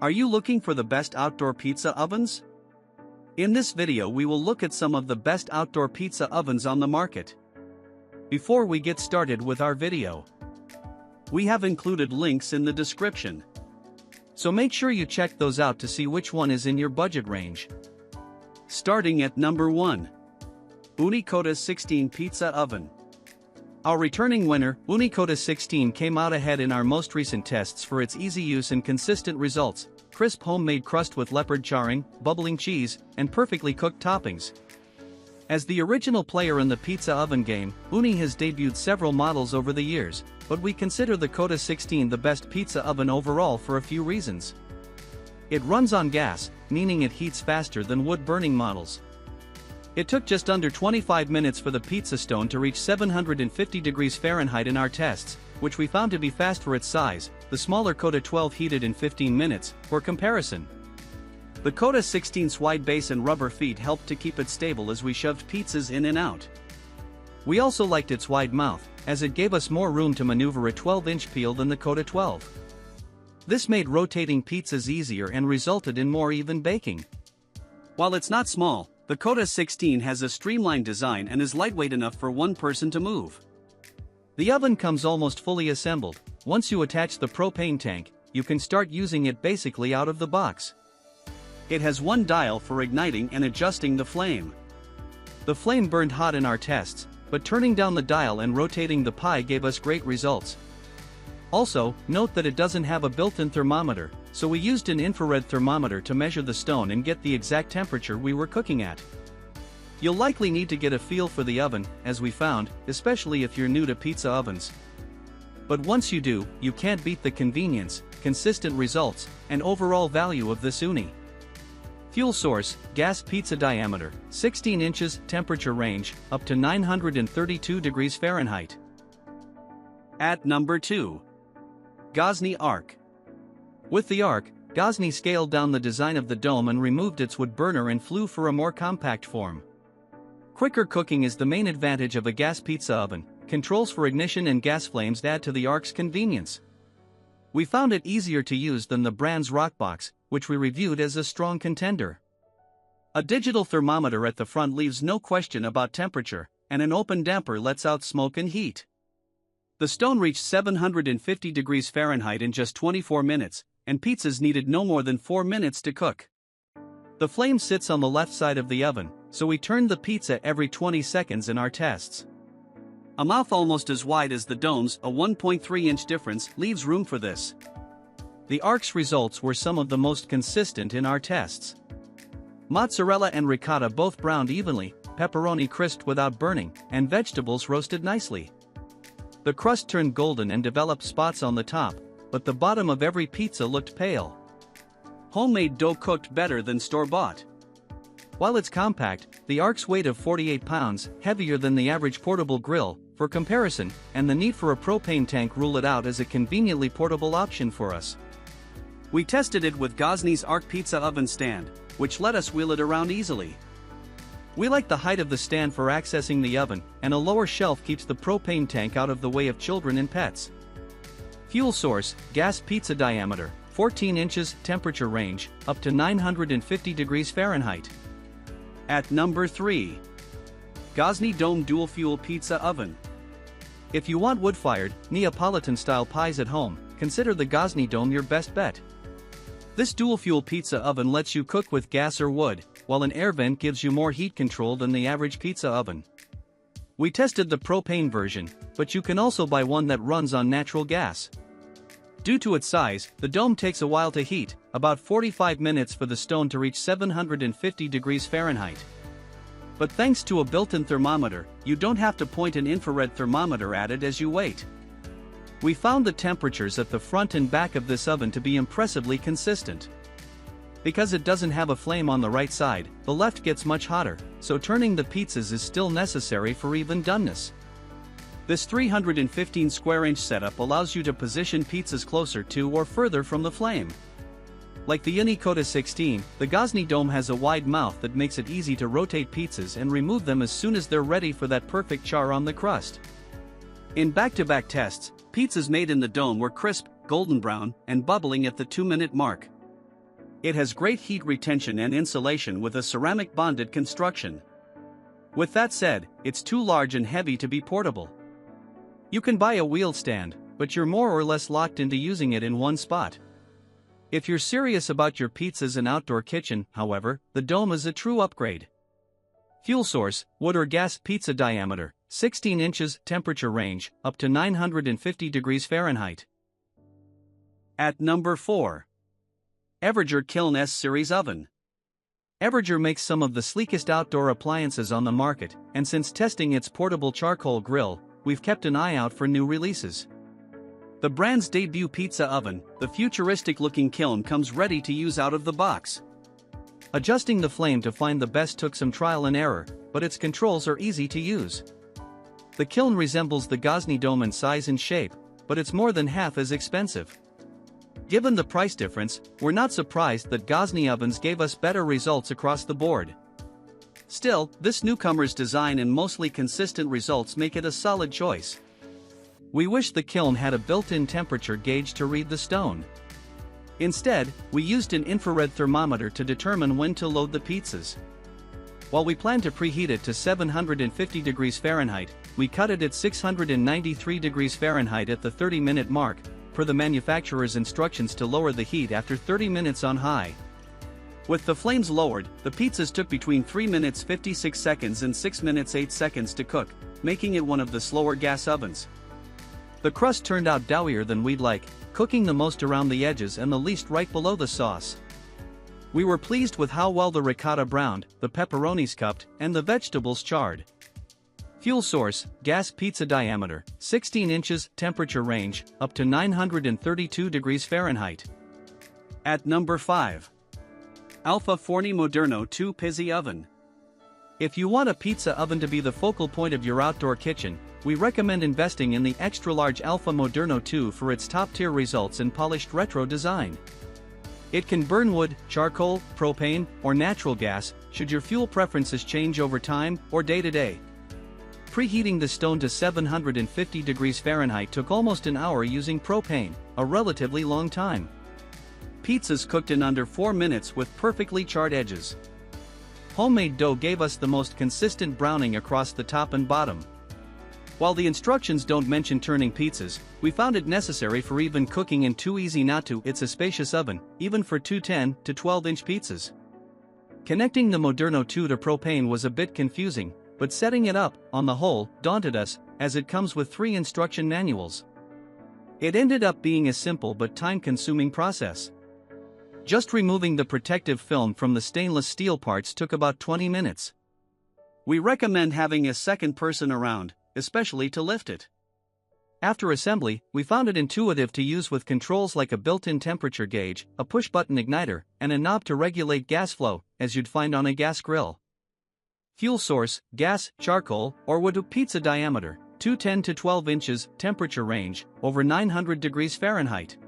Are you looking for the best outdoor pizza ovens? In this video we will look at some of the best outdoor pizza ovens on the market. Before we get started with our video, we have included links in the description. So make sure you check those out to see which one is in your budget range. Starting at number 1. Ooni Koda 16 Pizza Oven. Our returning winner, Ooni Koda 16, came out ahead in our most recent tests for its easy use and consistent results, crisp homemade crust with leopard charring, bubbling cheese, and perfectly cooked toppings. As the original player in the pizza oven game, Ooni has debuted several models over the years, but we consider the Koda 16 the best pizza oven overall for a few reasons. It runs on gas, meaning it heats faster than wood-burning models. It took just under 25 minutes for the pizza stone to reach 750 degrees Fahrenheit in our tests, which we found to be fast for its size. The smaller Koda 12 heated in 15 minutes. For comparison, the Koda 16's wide base and rubber feet helped to keep it stable as we shoved pizzas in and out. We also liked its wide mouth, as it gave us more room to maneuver a 12-inch peel than the Koda 12. This made rotating pizzas easier and resulted in more even baking. While it's not small, the Koda 16 has a streamlined design and is lightweight enough for one person to move. The oven comes almost fully assembled. Once you attach the propane tank, you can start using it basically out of the box. It has one dial for igniting and adjusting the flame. The flame burned hot in our tests, but turning down the dial and rotating the pie gave us great results. Also, note that it doesn't have a built-in thermometer, so we used an infrared thermometer to measure the stone and get the exact temperature we were cooking at. You'll likely need to get a feel for the oven, as we found, especially if you're new to pizza ovens. But once you do, you can't beat the convenience, consistent results, and overall value of this Ooni. Fuel source, gas pizza diameter, 16 inches, temperature range, up to 932 degrees Fahrenheit. At number 2. Gozney Arc. With the Arc, Gozney scaled down the design of the dome and removed its wood burner and flew for a more compact form. Quicker cooking is the main advantage of a gas pizza oven. Controls for ignition and gas flames add to the Arc's convenience. We found it easier to use than the brand's Rockbox, which we reviewed as a strong contender. A digital thermometer at the front leaves no question about temperature, and an open damper lets out smoke and heat. The stone reached 750 degrees Fahrenheit in just 24 minutes, and pizzas needed no more than 4 minutes to cook. The flame sits on the left side of the oven, so we turned the pizza every 20 seconds in our tests. A mouth almost as wide as the dome's, a 1.3-inch difference, leaves room for this. The Arc's results were some of the most consistent in our tests. Mozzarella and ricotta both browned evenly, pepperoni crisped without burning, and vegetables roasted nicely. The crust turned golden and developed spots on the top, but the bottom of every pizza looked pale. Homemade dough cooked better than store-bought. While it's compact, the Arc's weight of 48 pounds, heavier than the average portable grill, for comparison, and the need for a propane tank rule it out as a conveniently portable option for us. We tested it with Gozney's Arc pizza oven stand, which let us wheel it around easily. We like the height of the stand for accessing the oven, and a lower shelf keeps the propane tank out of the way of children and pets. Fuel source, gas pizza diameter, 14 inches, temperature range, up to 950 degrees Fahrenheit. At number 3. Gozney Dome Dual Fuel Pizza Oven. If you want wood-fired, Neapolitan-style pies at home, consider the Gozney Dome your best bet. This dual-fuel pizza oven lets you cook with gas or wood, while an air vent gives you more heat control than the average pizza oven. We tested the propane version, but you can also buy one that runs on natural gas. Due to its size, the dome takes a while to heat, about 45 minutes for the stone to reach 750 degrees Fahrenheit. But thanks to a built-in thermometer, you don't have to point an infrared thermometer at it as you wait. We found the temperatures at the front and back of this oven to be impressively consistent. Because it doesn't have a flame on the right side, the left gets much hotter, so turning the pizzas is still necessary for even doneness. This 315 square inch setup allows you to position pizzas closer to or further from the flame. Like the Ooni Koda 16, the Gozney Dome has a wide mouth that makes it easy to rotate pizzas and remove them as soon as they're ready for that perfect char on the crust. In back-to-back tests, pizzas made in the dome were crisp, golden brown, and bubbling at the 2-minute mark. It has great heat retention and insulation with a ceramic bonded construction. With that said, it's too large and heavy to be portable. You can buy a wheel stand, but you're more or less locked into using it in one spot. If you're serious about your pizzas and outdoor kitchen, however, the dome is a true upgrade. Fuel source, wood or gas, pizza diameter, 16 inches, temperature range, up to 950 degrees Fahrenheit. At number 4. Everdure KILN S-Series Oven. Everdure makes some of the sleekest outdoor appliances on the market, and since testing its portable charcoal grill, we've kept an eye out for new releases. The brand's debut pizza oven, the futuristic-looking KILN, comes ready to use out of the box. Adjusting the flame to find the best took some trial and error, but its controls are easy to use. The KILN resembles the Gozney dome in size and shape, but it's more than half as expensive. Given the price difference, we're not surprised that Gozney ovens gave us better results across the board. Still, this newcomer's design and mostly consistent results make it a solid choice. We wish the KILN had a built-in temperature gauge to read the stone. Instead, we used an infrared thermometer to determine when to load the pizzas. While we plan to preheat it to 750 degrees Fahrenheit, we cut it at 693 degrees Fahrenheit at the 30-minute mark, per the manufacturer's instructions to lower the heat after 30 minutes on high. With the flames lowered, the pizzas took between 3 minutes 56 seconds and 6 minutes 8 seconds to cook, making it one of the slower gas ovens. The crust turned out doughier than we'd like, cooking the most around the edges and the least right below the sauce. We were pleased with how well the ricotta browned, the pepperonis cupped, and the vegetables charred. Fuel source, gas, pizza diameter, 16 inches, temperature range, up to 932 degrees Fahrenheit. At number 5. Alfa Forni Moderno 2 Pizze Oven. If you want a pizza oven to be the focal point of your outdoor kitchen, we recommend investing in the extra-large Alfa Moderno 2 for its top-tier results and polished retro design. It can burn wood, charcoal, propane, or natural gas, should your fuel preferences change over time or day to day. Preheating the stone to 750 degrees Fahrenheit took almost an hour using propane, a relatively long time. Pizzas cooked in under 4 minutes with perfectly charred edges. Homemade dough gave us the most consistent browning across the top and bottom. While the instructions don't mention turning pizzas, we found it necessary for even cooking in Too Easy Not To. It's a spacious oven, even for 2 10 to 12-inch pizzas. Connecting the Moderno 2 to propane was a bit confusing, but setting it up, on the whole, daunted us, as it comes with 3 instruction manuals. It ended up being a simple but time-consuming process. Just removing the protective film from the stainless steel parts took about 20 minutes. We recommend having a second person around, especially to lift it. After assembly, we found it intuitive to use with controls like a built-in temperature gauge, a push-button igniter, and a knob to regulate gas flow, as you'd find on a gas grill. Fuel source, gas, charcoal, or wood. Pizza diameter, 2 10 to 12 inches, temperature range, over 900 degrees Fahrenheit.